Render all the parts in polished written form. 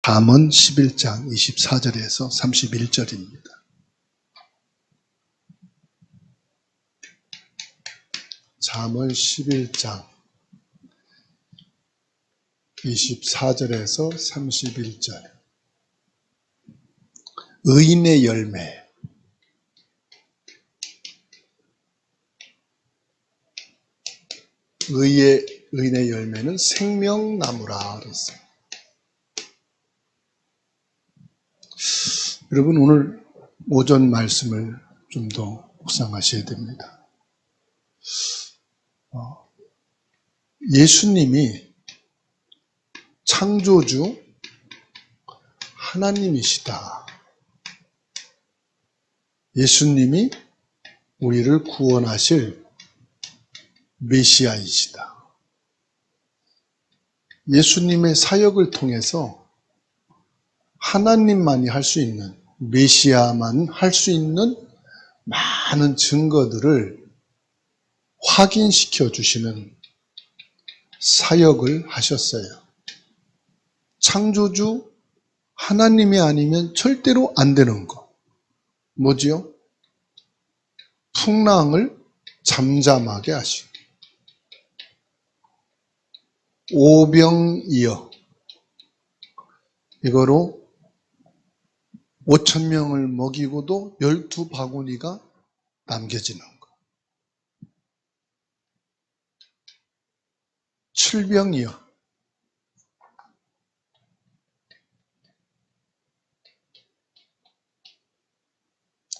잠언 11장 24절에서 31절입니다. 잠언 11장 24절에서 31절. 의인의 열매. 의인의 열매는 생명나무라 그랬어요. 여러분, 오늘 오전 말씀을 좀 더 묵상하셔야 됩니다. 예수님이 창조주 하나님이시다. 예수님이 우리를 구원하실 메시아이시다. 예수님의 사역을 통해서 하나님만이 할 수 있는, 메시아만 할 수 있는 많은 증거들을 확인시켜 주시는 사역을 하셨어요. 창조주 하나님이 아니면 절대로 안 되는 거. 뭐지요? 풍랑을 잠잠하게 하시고, 오병이어, 이거로 5,000명을 먹이고도 12바구니가 남겨지는 거. 칠병이어,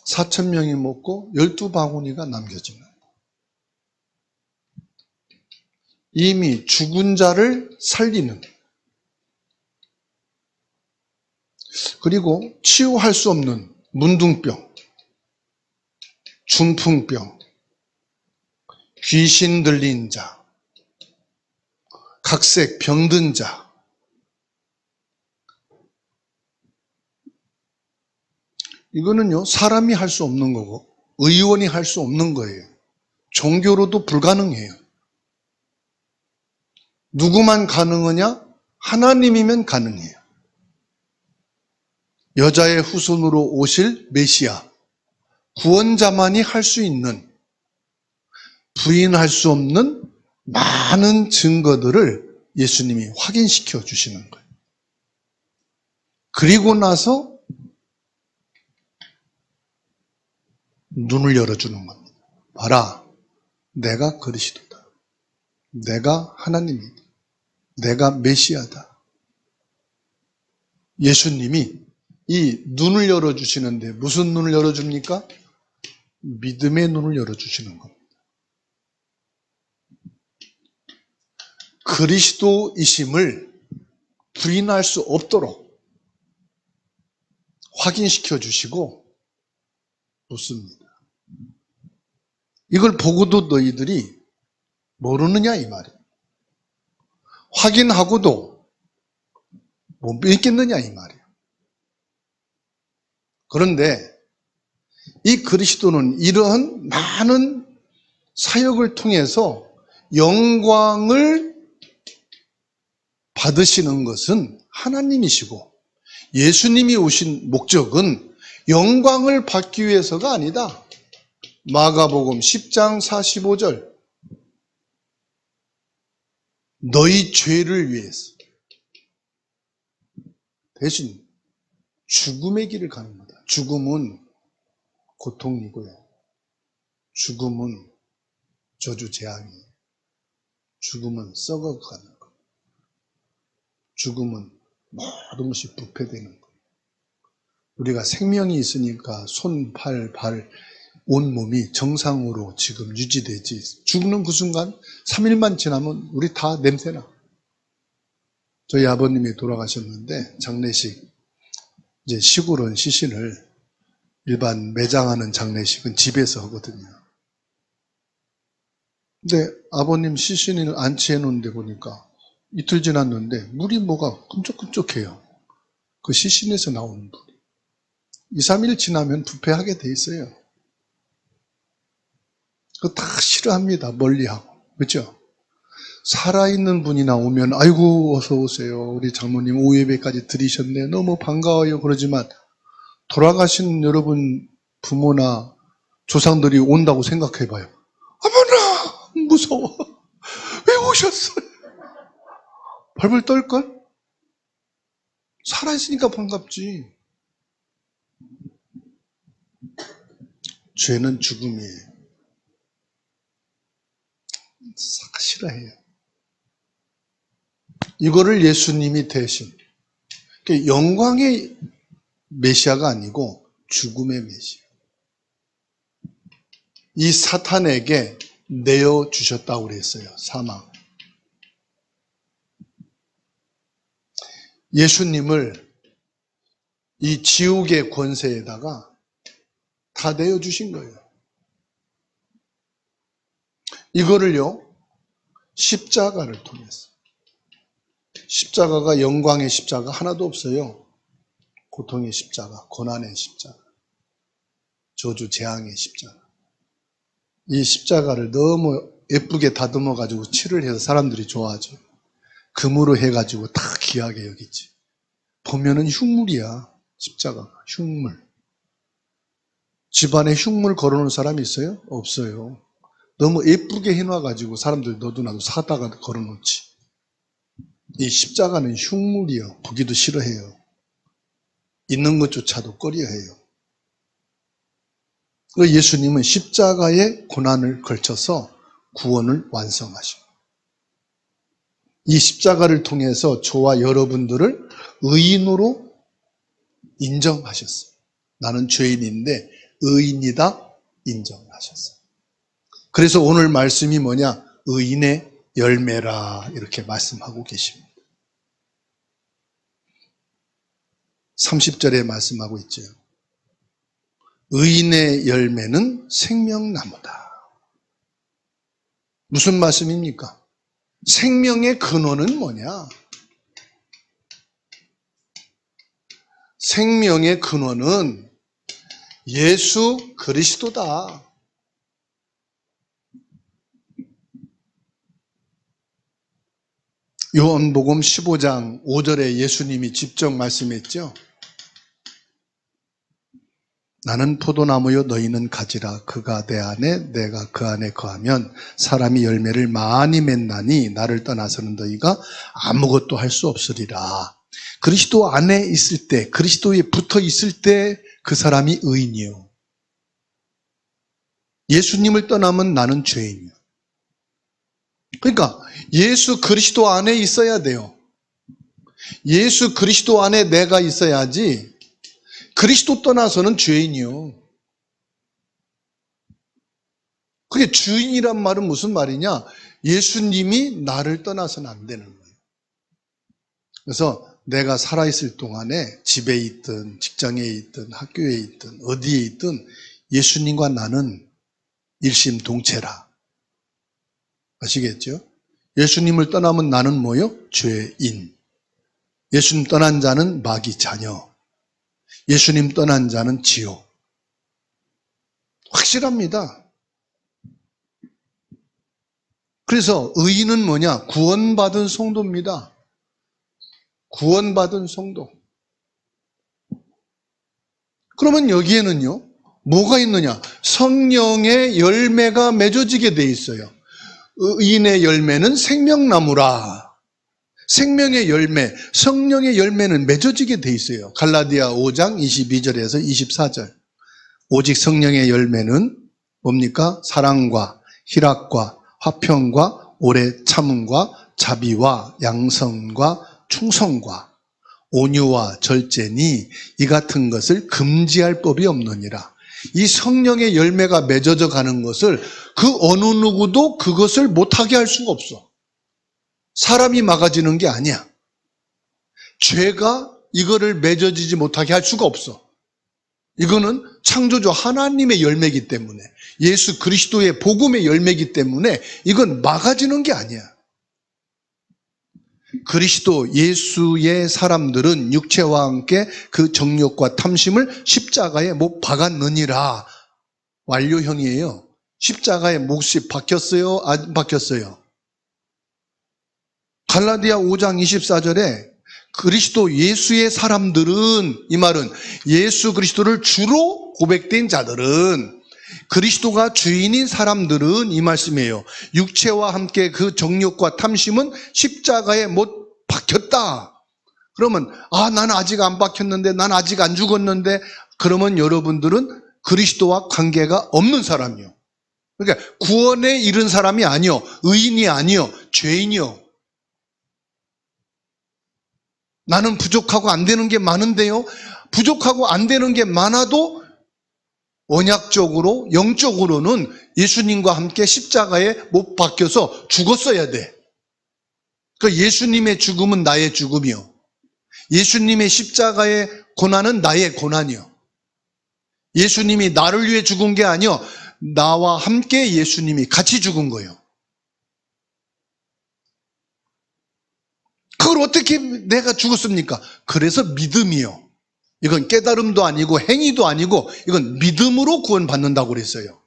4,000명이 먹고 12바구니가 남겨지는 거. 이미 죽은 자를 살리는, 그리고 치유할 수 없는 문둥병, 중풍병, 귀신 들린 자, 각색 병든 자, 이거는요, 사람이 할 수 없는 거고 의원이 할 수 없는 거예요. 종교로도 불가능해요. 누구만 가능하냐? 하나님이면 가능해요. 여자의 후손으로 오실 메시아, 구원자만이 할 수 있는, 부인할 수 없는 많은 증거들을 예수님이 확인시켜 주시는 거예요. 그리고 나서 눈을 열어주는 겁니다. 봐라, 내가 그리스도다. 내가 하나님이다. 내가 메시아다. 예수님이 이 눈을 열어주시는데 무슨 눈을 열어줍니까? 믿음의 눈을 열어주시는 겁니다. 그리스도이심을 부인할 수 없도록 확인시켜 주시고 묻습니다. 이걸 보고도 너희들이 모르느냐 이 말이에요. 확인하고도 못 믿겠느냐 이 말이에요. 그런데 이 그리스도는 이러한 많은 사역을 통해서 영광을 받으시는 것은 하나님이시고, 예수님이 오신 목적은 영광을 받기 위해서가 아니다. 마가복음 10장 45절. 너희 죄를 위해서 대신 죽음의 길을 가는 거다. 죽음은 고통이고요. 죽음은 저주 재앙이에요. 죽음은 썩어가는 거. 죽음은 모든 것이 부패되는 거. 우리가 생명이 있으니까 손, 팔, 발, 온몸이 정상으로 지금 유지되지. 죽는 그 순간 3일만 지나면 우리 다 냄새나. 저희 아버님이 돌아가셨는데 장례식, 이제 시골은 시신을 일반 매장하는 장례식은 집에서 하거든요. 근데 아버님 시신을 안치해 놓은 데 보니까 이틀 지났는데 물이 뭐가 끈적끈적해요. 그 시신에서 나오는 물이. 2, 3일 지나면 부패하게 돼 있어요. 그거 다 싫어합니다. 멀리하고. 그렇죠? 살아있는 분이나 오면 아이고 어서 오세요. 우리 장모님 오예배까지 드리셨네. 너무 반가워요. 그러지만 돌아가신 여러분 부모나 조상들이 온다고 생각해봐요. 어머나 무서워. 왜 오셨어요? 벌벌 떨걸? 살아있으니까 반갑지. 죄는 죽음이에요. 싫어해요. 이거를 예수님이 대신 영광의 메시아가 아니고 죽음의 메시아. 이 사탄에게 내어주셨다고 그랬어요. 사망. 예수님을 이 지옥의 권세에다가 다 내어주신 거예요. 이거를요, 십자가를 통해서. 십자가가 영광의 십자가 하나도 없어요. 고통의 십자가, 고난의 십자가, 저주 재앙의 십자가. 이 십자가를 너무 예쁘게 다듬어가지고 칠을 해서 사람들이 좋아하죠. 금으로 해가지고 다 귀하게 여기지. 보면은 흉물이야. 십자가가 흉물. 집안에 흉물 걸어놓은 사람이 있어요? 없어요. 너무 예쁘게 해놔가지고 사람들 너도 나도 사다가 걸어놓지. 이 십자가는 흉물이요. 보기도 싫어해요. 있는 것조차도 꺼려해요. 예수님은 십자가의 고난을 걸쳐서 구원을 완성하시고 이 십자가를 통해서 저와 여러분들을 의인으로 인정하셨어요. 나는 죄인인데 의인이다 인정하셨어요. 그래서 오늘 말씀이 뭐냐? 의인의 열매라 이렇게 말씀하고 계십니다. 30절에 말씀하고 있죠. 의인의 열매는 생명나무다. 무슨 말씀입니까? 생명의 근원은 뭐냐? 생명의 근원은 예수 그리스도다. 요한복음 15장 5절에 예수님이 직접 말씀했죠. 나는 포도나무요 너희는 가지라. 그가 내 안에 내가 그 안에 거하면 사람이 열매를 많이 맺나니 나를 떠나서는 너희가 아무것도 할 수 없으리라. 그리스도 안에 있을 때, 그리스도에 붙어 있을 때 그 사람이 의인이요. 예수님을 떠나면 나는 죄인이요. 그러니까 예수 그리스도 안에 있어야 돼요. 예수 그리스도 안에 내가 있어야지 그리스도 떠나서는 죄인이요. 그게 주인이란 말은 무슨 말이냐? 예수님이 나를 떠나서는 안 되는 거예요. 그래서 내가 살아있을 동안에 집에 있든 직장에 있든 학교에 있든 어디에 있든 예수님과 나는 일심동체라. 아시겠죠? 예수님을 떠나면 나는 뭐요? 죄인. 예수님 떠난 자는 마귀 자녀. 예수님 떠난 자는 지옥. 확실합니다. 그래서 의인은 뭐냐? 구원받은 성도입니다. 구원받은 성도. 그러면 여기에는요, 뭐가 있느냐? 성령의 열매가 맺어지게 돼 있어요. 의인의 열매는 생명나무라. 생명의 열매, 성령의 열매는 맺어지게 돼 있어요. 갈라디아 5장 22절에서 24절. 오직 성령의 열매는 뭡니까? 사랑과 희락과 화평과 오래 참음과 자비와 양선과 충성과 온유와 절제니 이 같은 것을 금지할 법이 없느니라. 이 성령의 열매가 맺어져 가는 것을 그 어느 누구도 그것을 못하게 할 수가 없어. 사람이 막아지는 게 아니야. 죄가 이거를 맺어지지 못하게 할 수가 없어. 이거는 창조주 하나님의 열매이기 때문에, 예수 그리스도의 복음의 열매이기 때문에 이건 막아지는 게 아니야. 그리스도 예수의 사람들은 육체와 함께 그 정욕과 탐심을 십자가에 못 박았느니라. 완료형이에요. 십자가에 못이 박혔어요? 안 박혔어요? 갈라디아 5장 24절에 그리스도 예수의 사람들은, 이 말은 예수 그리스도를 주로 고백된 자들은, 그리스도가 주인인 사람들은, 이 말씀이에요. 육체와 함께 그 정욕과 탐심은 십자가에 못 박혔다. 그러면 나는 아직 안 박혔는데, 난 아직 안 죽었는데, 그러면 여러분들은 그리스도와 관계가 없는 사람이요. 그러니까 구원에 이른 사람이 아니요, 의인이 아니요, 죄인이요. 나는 부족하고 안 되는 게 많은데요. 부족하고 안 되는 게 많아도 언약적으로, 영적으로는 예수님과 함께 십자가에 못 박혀서 죽었어야 돼. 그러니까 예수님의 죽음은 나의 죽음이요, 예수님의 십자가의 고난은 나의 고난이요. 예수님이 나를 위해 죽은 게 아니요, 나와 함께 예수님이 같이 죽은 거예요. 그걸 어떻게 내가 죽었습니까? 그래서 믿음이요. 이건 깨달음도 아니고 행위도 아니고 이건 믿음으로 구원받는다고 그랬어요.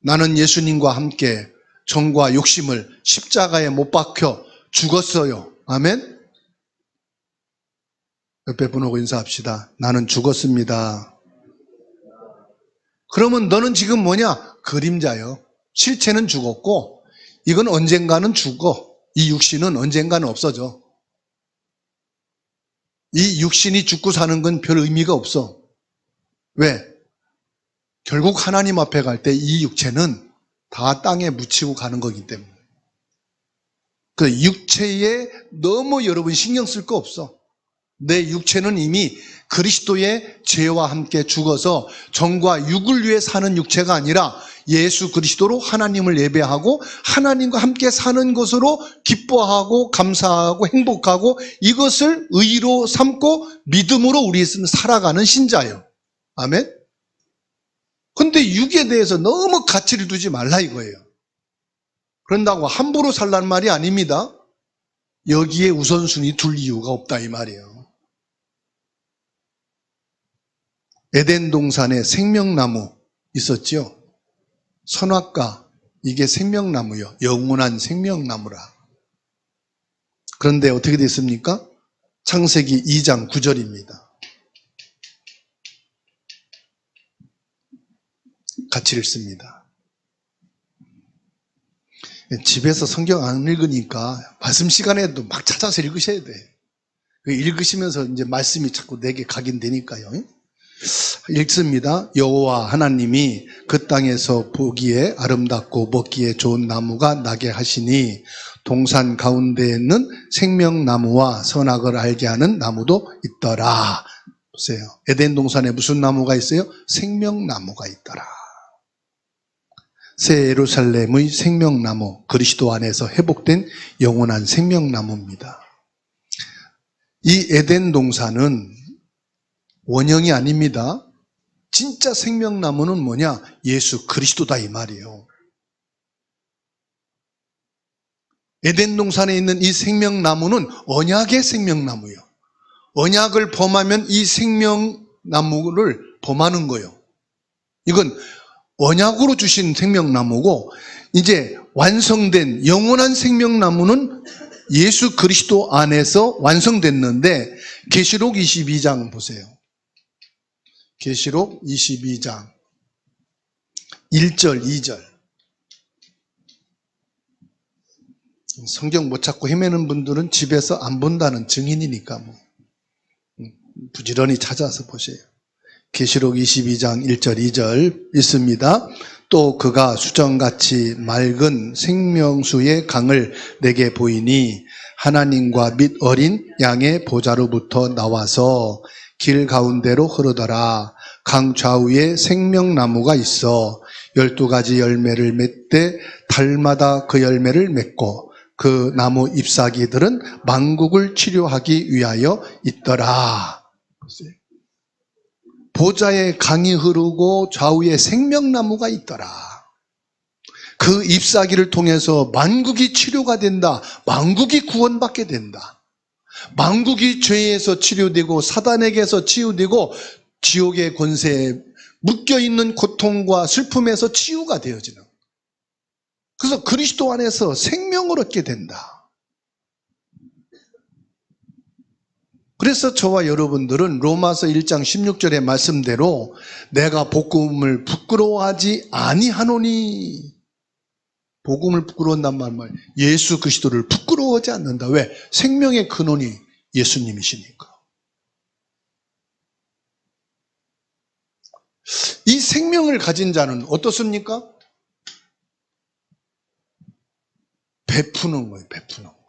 나는 예수님과 함께 정과 욕심을 십자가에 못 박혀 죽었어요. 아멘? 옆에 분하고 인사합시다. 나는 죽었습니다. 그러면 너는 지금 뭐냐? 그림자요. 실체는 죽었고 이건 언젠가는 죽어. 이 육신은 언젠가는 없어져. 이 육신이 죽고 사는 건 별 의미가 없어. 왜? 결국 하나님 앞에 갈 때 이 육체는 다 땅에 묻히고 가는 거기 때문에. 그 육체에 너무 여러분 신경 쓸 거 없어. 내 육체는 이미 그리스도의 죄와 함께 죽어서 정과 육을 위해 사는 육체가 아니라 예수 그리스도로 하나님을 예배하고 하나님과 함께 사는 것으로 기뻐하고 감사하고 행복하고 이것을 의로 삼고 믿음으로 우리는 살아가는 신자예요. 아멘? 근데 육에 대해서 너무 가치를 두지 말라 이거예요. 그런다고 함부로 살라는 말이 아닙니다. 여기에 우선순위 둘 이유가 없다 이 말이에요. 에덴 동산에 생명나무 있었죠. 선악과, 이게 생명나무요. 영원한 생명나무라. 그런데 어떻게 됐습니까? 창세기 2장 9절입니다. 같이 읽습니다. 집에서 성경 안 읽으니까 말씀 시간에도 막 찾아서 읽으셔야 돼. 읽으시면서 이제 말씀이 자꾸 내게 각인되니까요. 읽습니다. 여호와 하나님이 그 땅에서 보기에 아름답고 먹기에 좋은 나무가 나게 하시니 동산 가운데에는 생명나무와 선악을 알게 하는 나무도 있더라. 보세요. 에덴 동산에 무슨 나무가 있어요? 생명나무가 있더라. 새 예루살렘의 생명나무, 그리스도 안에서 회복된 영원한 생명나무입니다. 이 에덴 동산은 원형이 아닙니다. 진짜 생명나무는 뭐냐? 예수 그리스도다 이 말이에요. 에덴 동산에 있는 이 생명나무는 언약의 생명나무예요. 언약을 범하면 이 생명나무를 범하는 거예요. 이건 언약으로 주신 생명나무고, 이제 완성된 영원한 생명나무는 예수 그리스도 안에서 완성됐는데, 계시록 22장 보세요. 계시록 22장 1절 2절. 성경 못 찾고 헤매는 분들은 집에서 안 본다는 증인이니까 부지런히 찾아서 보세요. 계시록 22장 1절 2절 있습니다. 또 그가 수정같이 맑은 생명수의 강을 내게 보이니 하나님과 및 어린 양의 보좌로부터 나와서 길 가운데로 흐르더라. 강 좌우에 생명나무가 있어 12가지 열매를 맺되 달마다 그 열매를 맺고 그 나무 잎사귀들은 만국을 치료하기 위하여 있더라. 보좌에 강이 흐르고 좌우에 생명나무가 있더라. 그 잎사귀를 통해서 만국이 치료가 된다. 만국이 구원받게 된다. 만국이 죄에서 치료되고 사단에게서 치유되고 지옥의 권세에 묶여있는 고통과 슬픔에서 치유가 되어지는. 그래서 그리스도 안에서 생명을 얻게 된다. 그래서 저와 여러분들은 로마서 1장 16절의 말씀대로 내가 복음을 부끄러워하지 아니하노니, 복음을 부끄러워한단 말은 예수 그리스도를 부끄러워하지 않는다. 왜? 생명의 근원이 예수님이시니까. 이 생명을 가진 자는 어떻습니까? 베푸는 거예요. 베푸는 거.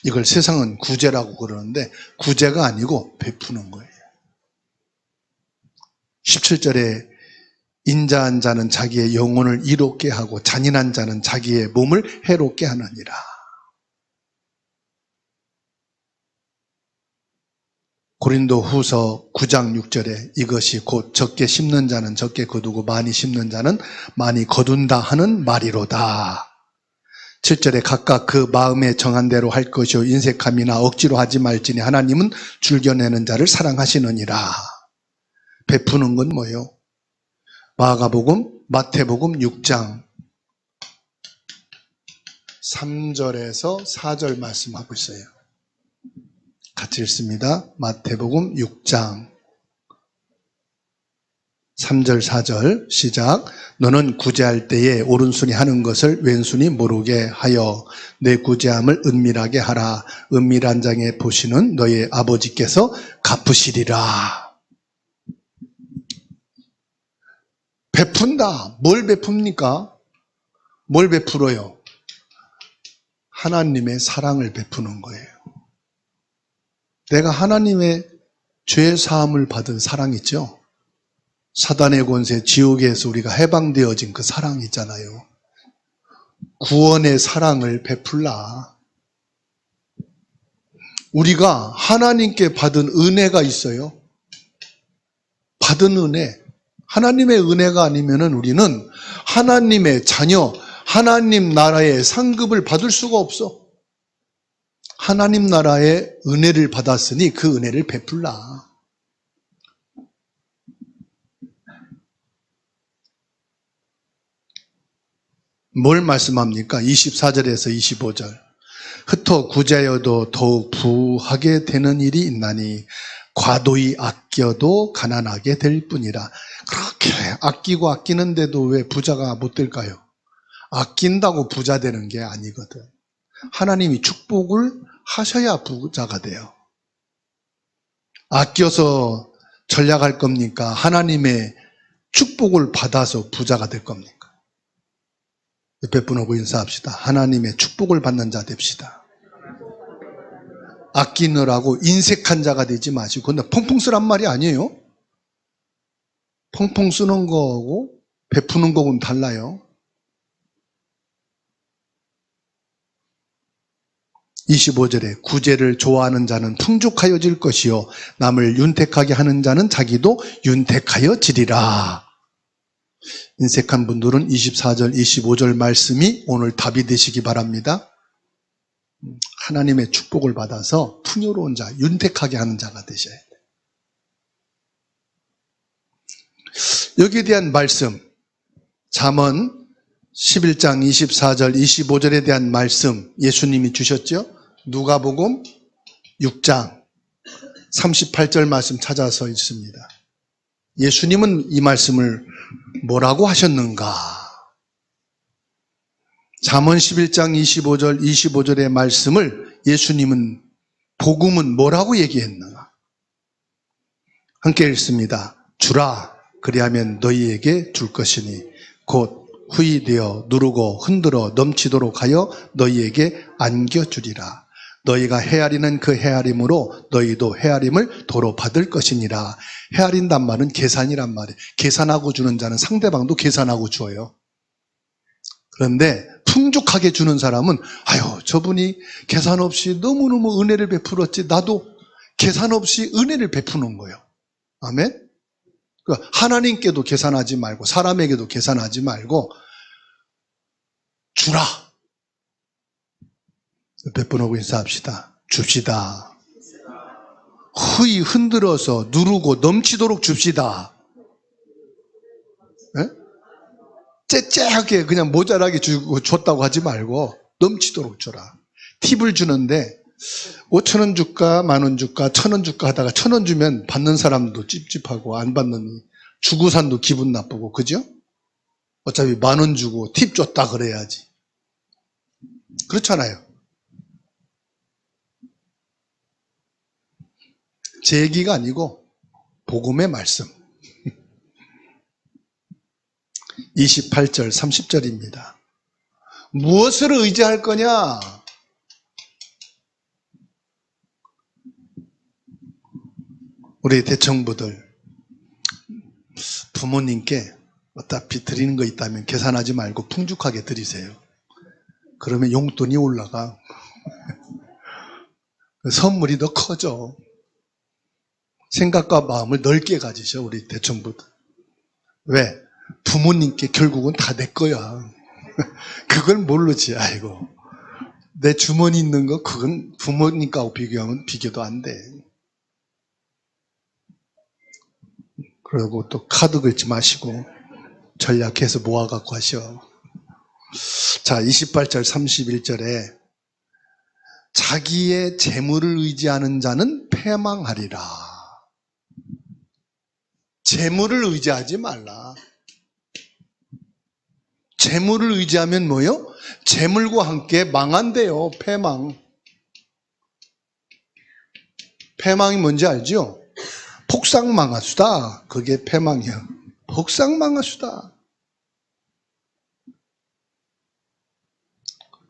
이걸 세상은 구제라고 그러는데 구제가 아니고 베푸는 거예요. 17절에 인자한 자는 자기의 영혼을 이롭게 하고 잔인한 자는 자기의 몸을 해롭게 하느니라. 고린도후서 9장 6절에 이것이 곧 적게 심는 자는 적게 거두고 많이 심는 자는 많이 거둔다 하는 말이로다. 7절에 각각 그 마음에 정한 대로 할 것이요 인색함이나 억지로 하지 말지니 하나님은 줄겨내는 자를 사랑하시느니라. 베푸는 건 뭐예요? 마태복음 6장 3절에서 4절 말씀하고 있어요. 같이 읽습니다. 마태복음 6장 3절 4절 시작. 너는 구제할 때에 오른손이 하는 것을 왼손이 모르게 하여 내 구제함을 은밀하게 하라. 은밀한 장에 보시는 너의 아버지께서 갚으시리라. 베푼다. 뭘 베풉니까? 뭘 베풀어요? 하나님의 사랑을 베푸는 거예요. 내가 하나님의 죄 사함을 받은 사랑 있죠? 사단의 권세, 지옥에서 우리가 해방되어진 그 사랑 있잖아요. 구원의 사랑을 베풀라. 우리가 하나님께 받은 은혜가 있어요. 받은 은혜. 하나님의 은혜가 아니면은 우리는 하나님의 자녀, 하나님 나라의 상급을 받을 수가 없어. 하나님 나라의 은혜를 받았으니 그 은혜를 베풀라. 뭘 말씀합니까? 24절에서 25절. 흩어 구제하여도 더욱 부하게 되는 일이 있나니 과도히 아껴도 가난하게 될 뿐이라. 그렇게 아끼고 아끼는데도 왜 부자가 못 될까요? 아낀다고 부자 되는 게 아니거든. 하나님이 축복을 하셔야 부자가 돼요. 아껴서 전략할 겁니까? 하나님의 축복을 받아서 부자가 될 겁니까? 옆에 분하고 인사합시다. 하나님의 축복을 받는 자 됩시다. 아끼느라고 인색한 자가 되지 마시고. 근데 펑펑 쓰란 말이 아니에요. 펑펑 쓰는 거하고 베푸는 거하고는 달라요. 25절에 구제를 좋아하는 자는 풍족하여질 것이요 남을 윤택하게 하는 자는 자기도 윤택하여지리라. 인색한 분들은 24절, 25절 말씀이 오늘 답이 되시기 바랍니다. 하나님의 축복을 받아서 풍요로운 자, 윤택하게 하는 자가 되셔야 돼요. 여기에 대한 말씀, 잠언 11장 24절, 25절에 대한 말씀 예수님이 주셨죠? 누가복음 6장 38절 말씀 찾아서 있습니다. 예수님은 이 말씀을 뭐라고 하셨는가? 잠언 11장 25절, 25절의 말씀을 예수님은 복음은 뭐라고 얘기했는가? 함께 읽습니다. 주라 그리하면 너희에게 줄 것이니 곧 후히 되어 누르고 흔들어 넘치도록 하여 너희에게 안겨주리라. 너희가 헤아리는 그 헤아림으로 너희도 헤아림을 도로 받을 것이니라. 헤아린단 말은 계산이란 말이에요. 계산하고 주는 자는 상대방도 계산하고 줘요. 그런데 풍족하게 주는 사람은 아유 저분이 계산 없이 너무너무 은혜를 베풀었지 나도 계산 없이 은혜를 베푸는 거예요. 아멘? 그러니까 하나님께도 계산하지 말고 사람에게도 계산하지 말고 주라. 베풀고 인사합시다. 줍시다. 후히 흔들어서 누르고 넘치도록 줍시다. 네? 째째하게 그냥 모자라게 주고 줬다고 하지 말고 넘치도록 줘라. 팁을 주는데 5,000원 줄까 10,000원 줄까 1,000원 줄까 하다가 1,000원 주면 받는 사람도 찝찝하고 안 받는 주구산도 기분 나쁘고, 그죠? 어차피 10,000원 주고 팁 줬다 그래야지. 그렇잖아요. 제 얘기가 아니고 복음의 말씀. 28절 30절입니다. 무엇을 의지할 거냐? 우리 대청부들 부모님께 어차피 드리는 거 있다면 계산하지 말고 풍족하게 드리세요. 그러면 용돈이 올라가. 선물이 더 커져. 생각과 마음을 넓게 가지셔, 우리 대청부들. 왜? 부모님께 결국은 다 내 거야. 그걸 모르지. 아이고, 내 주머니 있는 거 그건 부모님하고 비교하면 비교도 안 돼. 그리고 또 카드 긁지 마시고 전략해서 모아갖고 하셔. 자, 28절 31절에 자기의 재물을 의지하는 자는 패망하리라. 재물을 의지하지 말라. 재물을 의지하면 뭐요? 재물과 함께 망한대요. 패망. 패망이 뭔지 알죠? 폭삭망하수다. 그게 패망이야. 폭삭망하수다.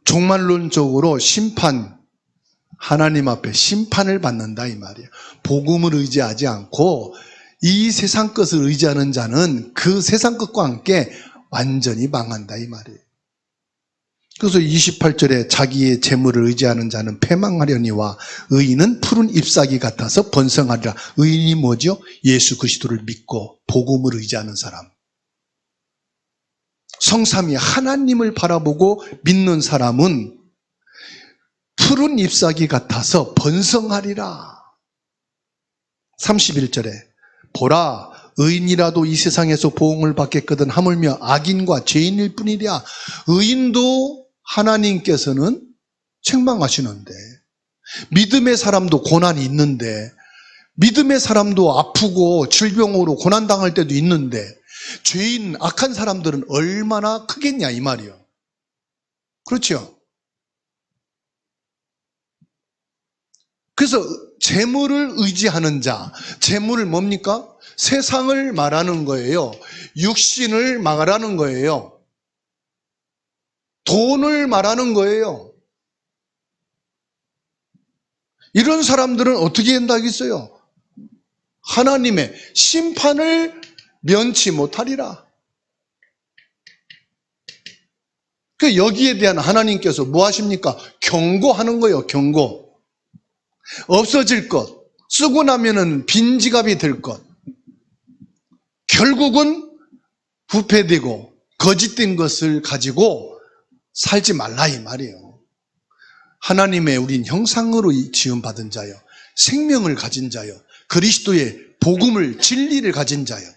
종말론적으로 심판, 하나님 앞에 심판을 받는다 이 말이에요. 복음을 의지하지 않고 이 세상 것을 의지하는 자는 그 세상 것과 함께 완전히 망한다 이 말이에요. 그래서 28절에 자기의 재물을 의지하는 자는 패망하려니와 의인은 푸른 잎사귀 같아서 번성하리라. 의인이 뭐죠? 예수 그리스도를 믿고 복음을 의지하는 사람. 성삼위 하나님을 바라보고 믿는 사람은 푸른 잎사귀 같아서 번성하리라. 31절에 보라 의인이라도 이 세상에서 보응을 받겠거든 하물며 악인과 죄인일 뿐이랴. 의인도 하나님께서는 책망하시는데, 믿음의 사람도 고난이 있는데, 믿음의 사람도 아프고 질병으로 고난당할 때도 있는데, 죄인 악한 사람들은 얼마나 크겠냐 이 말이요. 그렇죠? 그래서 재물을 의지하는 자, 재물을 뭡니까? 세상을 말하는 거예요. 육신을 말하는 거예요. 돈을 말하는 거예요. 이런 사람들은 어떻게 한다겠어요? 하나님의 심판을 면치 못하리라. 그 여기에 대한 하나님께서 뭐 하십니까? 경고하는 거예요. 경고. 없어질 것, 쓰고 나면은 빈 지갑이 될 것, 결국은 부패되고 거짓된 것을 가지고 살지 말라 이 말이에요. 하나님의 우린 형상으로 지음받은 자요, 생명을 가진 자요, 그리스도의 복음을 진리를 가진 자요.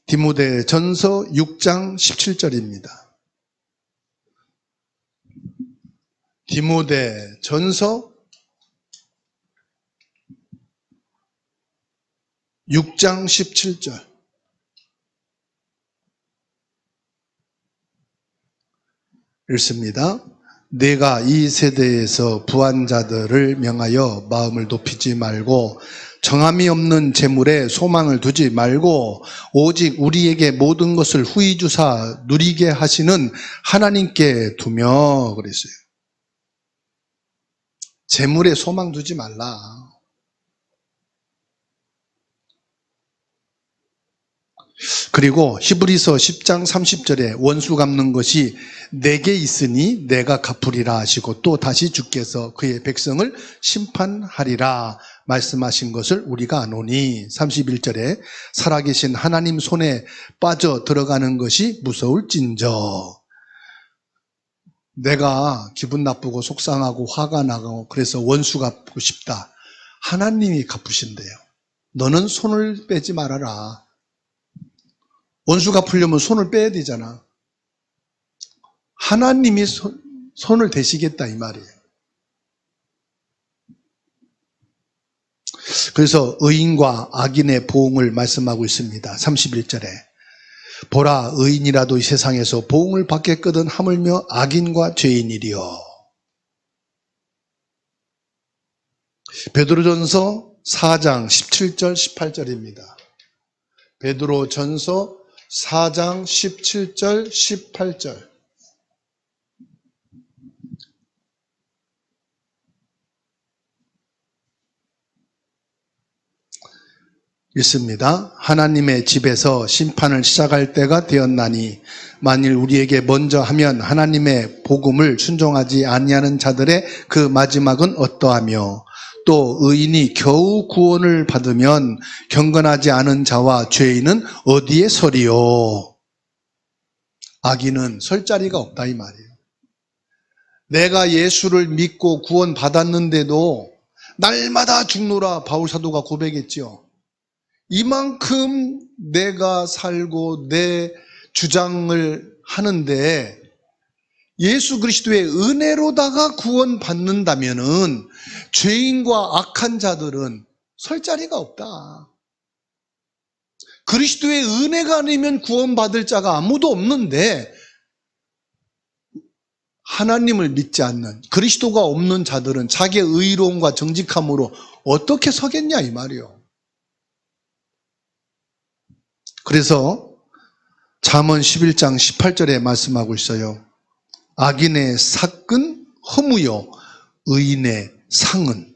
디모데전서 6장 17절입니다. 디모데전서 6장 17절. 읽습니다. 내가 이 세대에서 부한 자들을 명하여 마음을 높이지 말고 정함이 없는 재물에 소망을 두지 말고 오직 우리에게 모든 것을 후히 주사 누리게 하시는 하나님께 두며 그랬어요. 재물에 소망 두지 말라. 그리고 히브리서 10장 30절에 원수 갚는 것이 내게 있으니 내가 갚으리라 하시고 또 다시 주께서 그의 백성을 심판하리라 말씀하신 것을 우리가 아노니 31절에 살아계신 하나님 손에 빠져 들어가는 것이 무서울진저. 내가 기분 나쁘고 속상하고 화가 나고 그래서 원수 갚고 싶다. 하나님이 갚으신대요. 너는 손을 빼지 말아라. 원수 갚으려면 손을 빼야 되잖아. 하나님이 손을 대시겠다 이 말이에요. 그래서 의인과 악인의 보응을 말씀하고 있습니다. 31절에 보라 의인이라도 이 세상에서 보응을 받겠거든 하물며 악인과 죄인이리요. 베드로전서 4장 17절 18절입니다. 베드로전서 4장 17절 18절 있습니다. 하나님의 집에서 심판을 시작할 때가 되었나니 만일 우리에게 먼저 하면 하나님의 복음을 순종하지 아니하는 자들의 그 마지막은 어떠하며 또 의인이 겨우 구원을 받으면 경건하지 않은 자와 죄인은 어디에 서리요? 악인은 설 자리가 없다 이 말이에요. 내가 예수를 믿고 구원 받았는데도 날마다 죽노라 바울 사도가 고백했지요. 이만큼 내가 살고 내 주장을 하는데 예수 그리스도의 은혜로다가 구원받는다면은 죄인과 악한 자들은 설 자리가 없다. 그리스도의 은혜가 아니면 구원받을 자가 아무도 없는데 하나님을 믿지 않는 그리스도가 없는 자들은 자기의 의로움과 정직함으로 어떻게 서겠냐 이 말이요. 그래서 잠언 11장 18절에 말씀하고 있어요. 악인의 삭은 허무요 의인의 상은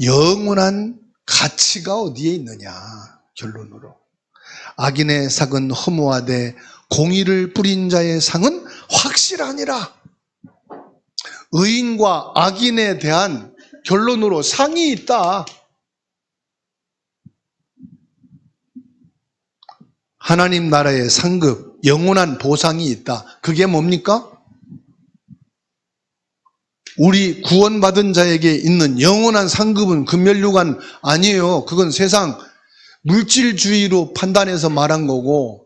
영원한 가치가 어디에 있느냐. 결론으로 악인의 삭은 허무하되 공의를 뿌린 자의 상은 확실하니라. 의인과 악인에 대한 결론으로 상이 있다. 하나님 나라의 상급, 영원한 보상이 있다. 그게 뭡니까? 우리 구원받은 자에게 있는 영원한 상급은 금면류관 아니에요. 그건 세상 물질주의로 판단해서 말한 거고,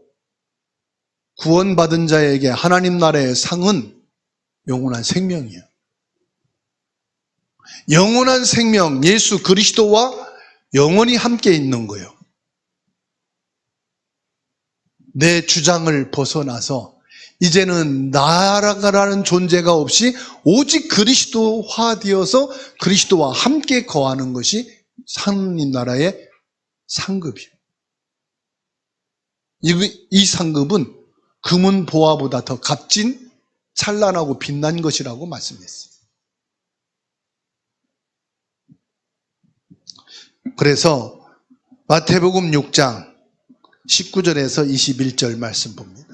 구원받은 자에게 하나님 나라의 상은 영원한 생명이에요. 영원한 생명, 예수 그리스도와 영원히 함께 있는 거예요. 내 주장을 벗어나서 이제는 나라라는 존재가 없이 오직 그리스도화 되어서 그리스도와 함께 거하는 것이 하나님 나라의 상급이에요. 이 상급은 금은 보화보다 더 값진 찬란하고 빛난 것이라고 말씀했어요. 그래서 마태복음 6장 19절에서 21절 말씀 봅니다.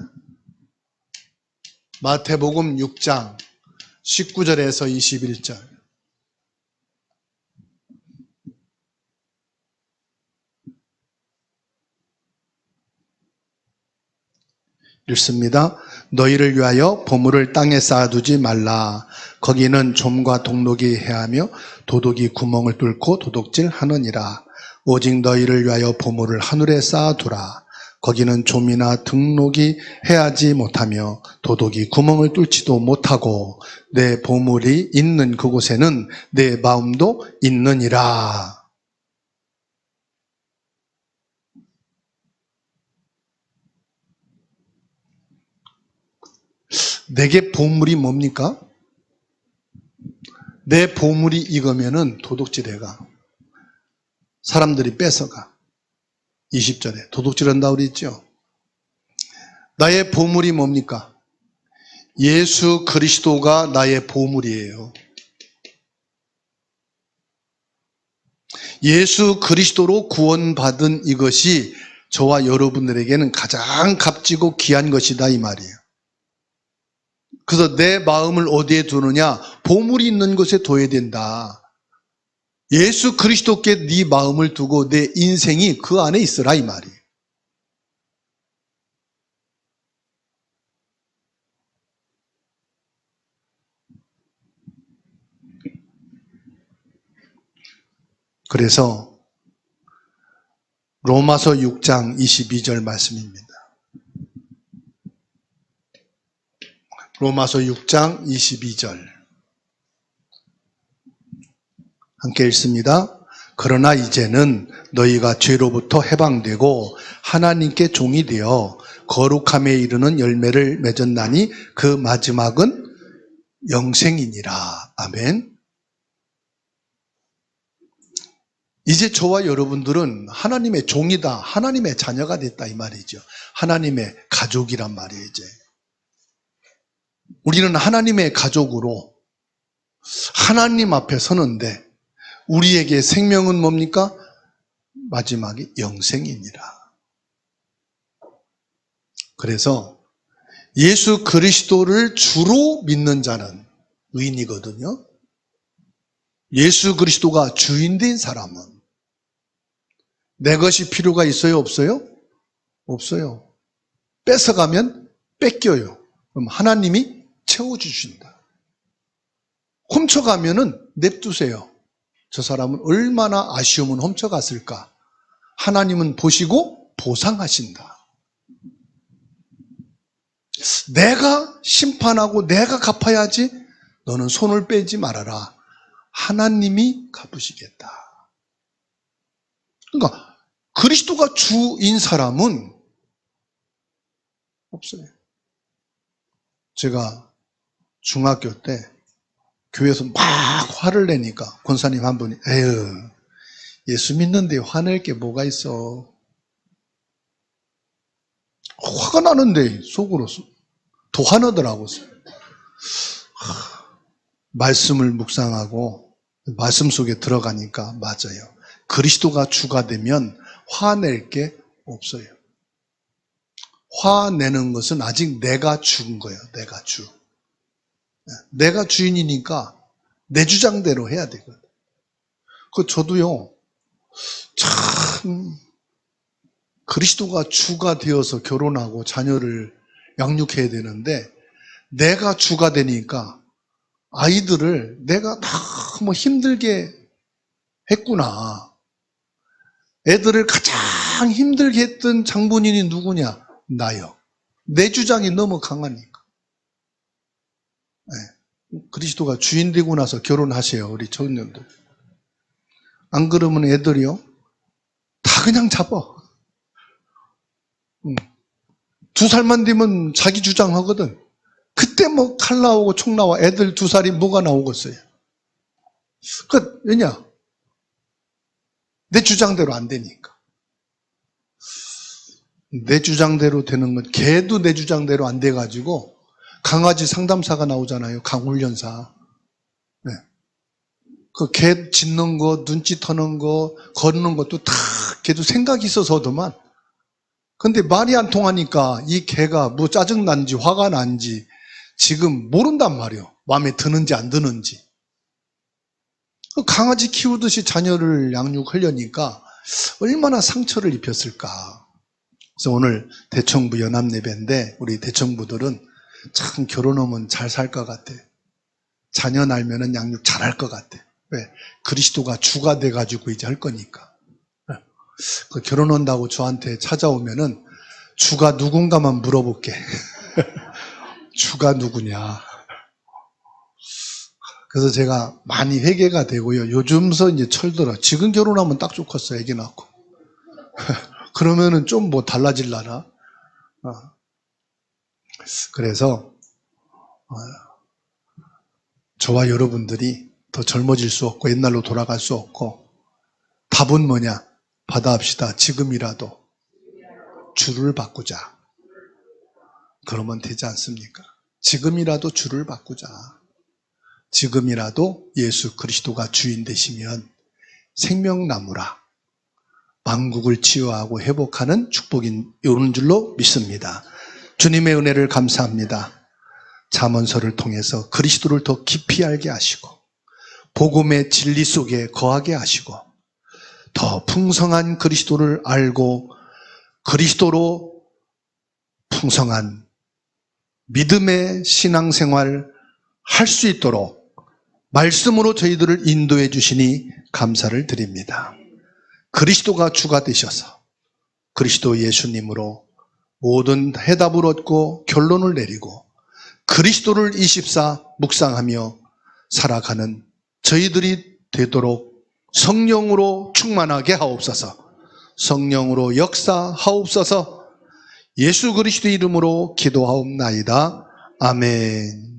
마태복음 6장 19절에서 21절 읽습니다. 너희를 위하여 보물을 땅에 쌓아두지 말라. 거기는 좀과 동록이 해하며 도둑이 구멍을 뚫고 도둑질하느니라. 오직 너희를 위하여 보물을 하늘에 쌓아두라. 거기는 좀이나 등록이 해하지 못하며 도둑이 구멍을 뚫지도 못하고 내 보물이 있는 그곳에는 내 마음도 있느니라. 내게 보물이 뭡니까? 내 보물이 이거면은 도둑질해가. 사람들이 뺏어가. 20절에 도둑질한다고 그랬죠. 나의 보물이 뭡니까? 예수 그리스도가 나의 보물이에요. 예수 그리스도로 구원받은 이것이 저와 여러분들에게는 가장 값지고 귀한 것이다 이 말이에요. 그래서 내 마음을 어디에 두느냐? 보물이 있는 곳에 둬야 된다. 예수 그리스도께 네 마음을 두고 내 인생이 그 안에 있으라 이 말이에요. 그래서 로마서 6장 22절 말씀입니다. 로마서 6장 22절 함께 읽습니다. 그러나 이제는 너희가 죄로부터 해방되고 하나님께 종이 되어 거룩함에 이르는 열매를 맺었나니 그 마지막은 영생이니라. 아멘. 이제 저와 여러분들은 하나님의 종이다, 하나님의 자녀가 됐다 이 말이죠. 하나님의 가족이란 말이에요. 이제 우리는 하나님의 가족으로 하나님 앞에 서는데 우리에게 생명은 뭡니까? 마지막이 영생이니라. 그래서 예수 그리스도를 주로 믿는 자는 의인이거든요. 예수 그리스도가 주인된 사람은 내 것이 필요가 있어요? 없어요? 없어요. 뺏어가면 뺏겨요. 그럼 하나님이 채워주신다. 훔쳐가면은 냅두세요. 저 사람은 얼마나 아쉬우면 훔쳐갔을까? 하나님은 보시고 보상하신다. 내가 심판하고 내가 갚아야지 너는 손을 빼지 말아라. 하나님이 갚으시겠다. 그러니까 그리스도가 주인 사람은 없어요. 제가 중학교 때 교회에서 막 화를 내니까 권사님 한 분이 에휴 예수 믿는데 화낼 게 뭐가 있어. 화가 나는데 속으로 더 화나더라고요. 말씀을 묵상하고 말씀 속에 들어가니까 맞아요. 그리스도가 주가 되면 화낼 게 없어요. 화내는 것은 아직 내가 주인 거예요. 내가 주. 내가 주인이니까 내 주장대로 해야 되거든. 저도요, 참, 그리스도가 주가 되어서 결혼하고 자녀를 양육해야 되는데, 내가 주가 되니까 아이들을 내가 너무 힘들게 했구나. 애들을 가장 힘들게 했던 장본인이 누구냐? 나요. 내 주장이 너무 강하니까. 네. 그리스도가 주인 되고 나서 결혼하세요. 우리 청년들. 안 그러면 애들이요. 다 그냥 잡아. 2살만 되면 자기 주장하거든. 그때 뭐 칼 나오고 총 나와. 애들 2살이 뭐가 나오겠어요. 왜냐? 내 주장대로 안 되니까. 내 주장대로 되는 건 개도 내 주장대로 안 돼가지고 강아지 상담사가 나오잖아요. 강훈련사. 네. 그 개 짖는 거, 눈치 터는 거, 걷는 것도 다 걔도 생각이 있어서 하더만. 근데 말이 안 통하니까 이 개가 뭐 짜증난지 화가 난지 지금 모른단 말이에요. 마음에 드는지 안 드는지. 강아지 키우듯이 자녀를 양육하려니까 얼마나 상처를 입혔을까. 그래서 오늘 대청부 연합예배인데 우리 대청부들은 참 결혼하면 잘 살 것 같아. 자녀 낳으면 양육 잘할 것 같아. 왜? 그리스도가 주가 돼가지고 이제 할 거니까. 결혼한다고 저한테 찾아오면은 주가 누군가만 물어볼게. 주가 누구냐. 그래서 제가 많이 회개가 되고요. 요즘서 이제 철들어. 지금 결혼하면 딱 좋겠어. 애기 낳고. 그러면은 좀 뭐 달라질라나. 그래서 저와 여러분들이 더 젊어질 수 없고 옛날로 돌아갈 수 없고 답은 뭐냐? 받아합시다. 지금이라도 주를 바꾸자. 그러면 되지 않습니까? 지금이라도 주를 바꾸자. 지금이라도 예수 그리스도가 주인 되시면 생명나무라 만국을 치유하고 회복하는 축복이 오는 줄로 믿습니다. 주님의 은혜를 감사합니다. 잠언서를 통해서 그리스도를 더 깊이 알게 하시고 복음의 진리 속에 거하게 하시고 더 풍성한 그리스도를 알고 그리스도로 풍성한 믿음의 신앙생활 할 수 있도록 말씀으로 저희들을 인도해 주시니 감사를 드립니다. 그리스도가 주가 되셔서 그리스도 예수님으로 모든 해답을 얻고 결론을 내리고 그리스도를 24 묵상하며 살아가는 저희들이 되도록 성령으로 충만하게 하옵소서. 성령으로 역사하옵소서. 예수 그리스도 이름으로 기도하옵나이다. 아멘.